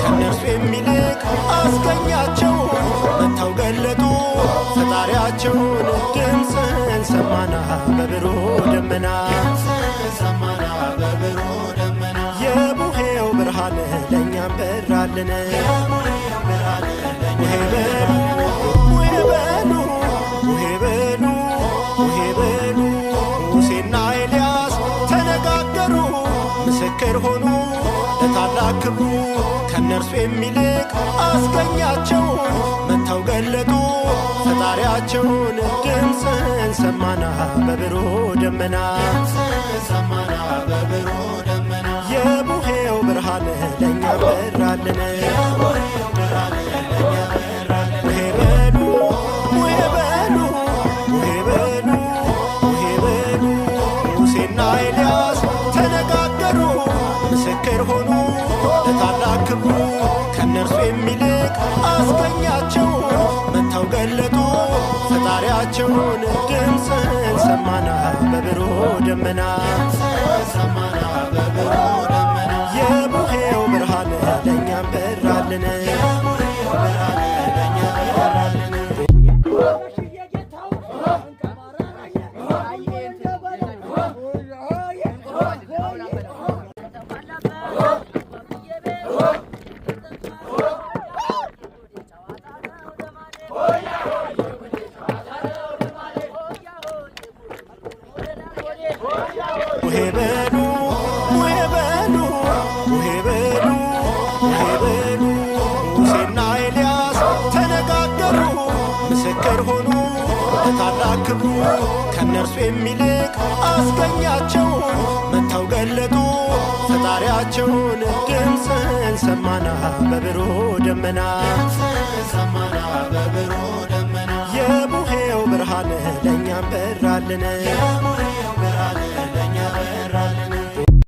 ከነርሱ የሚልቅ አስገኛቸው መጥተው ገለጡ ፈጣሪያቸውን ድምፅን ሰማና በብሩህ ደመና የቡሄው ብርሃን ለእኛም በራልን ቡሄ በሉ ቡሄ በሉ ቡሄ በሉ ቡሄ በሉ ሙሴና ኤልያስ ተነጋገሩ ምስክር ሆኑ ለታላቅ ክብሩ ከነርሱ የሚልቅ አስገኛቸው መጥተው ገለጡ ፈጣሪያቸውን ድምፅን ሰማና በብሩህ ደመና የቡሄው ብርሃን ለእኛ በራልን ቡሄ በሉ ቡሄ በሉ ቡሄ በሉ ቡሄ በሉ ሙሴና ኤልያስ ተነጋገሩ ምስክር ሆኑ ለታላቅ ክብሩ ከነርሱ የሚልቅ አስገኛቸው መጥተው ገለጡ ፈጣሪያቸውን ድምፅን ሰማና በብሩህ ደመና የቡሄው ብርሃን ለእኛም በራልን ቡሄ በሉ ቡሄ በሉ ቡሄ በሉ ቡሄ በሉ ሙሴና ኤልያስ ተነጋገሩ ምስክር ሆኑ ለታላቅ ክብሩ ከነርሱ የሚልቅ አስገኛቸው መጥተው ገለጡ ፈጣሪያቸውን ድምፅን ሰማና በብሩህ ደመና የቡሄው ብርሃን ለእኛም በራልን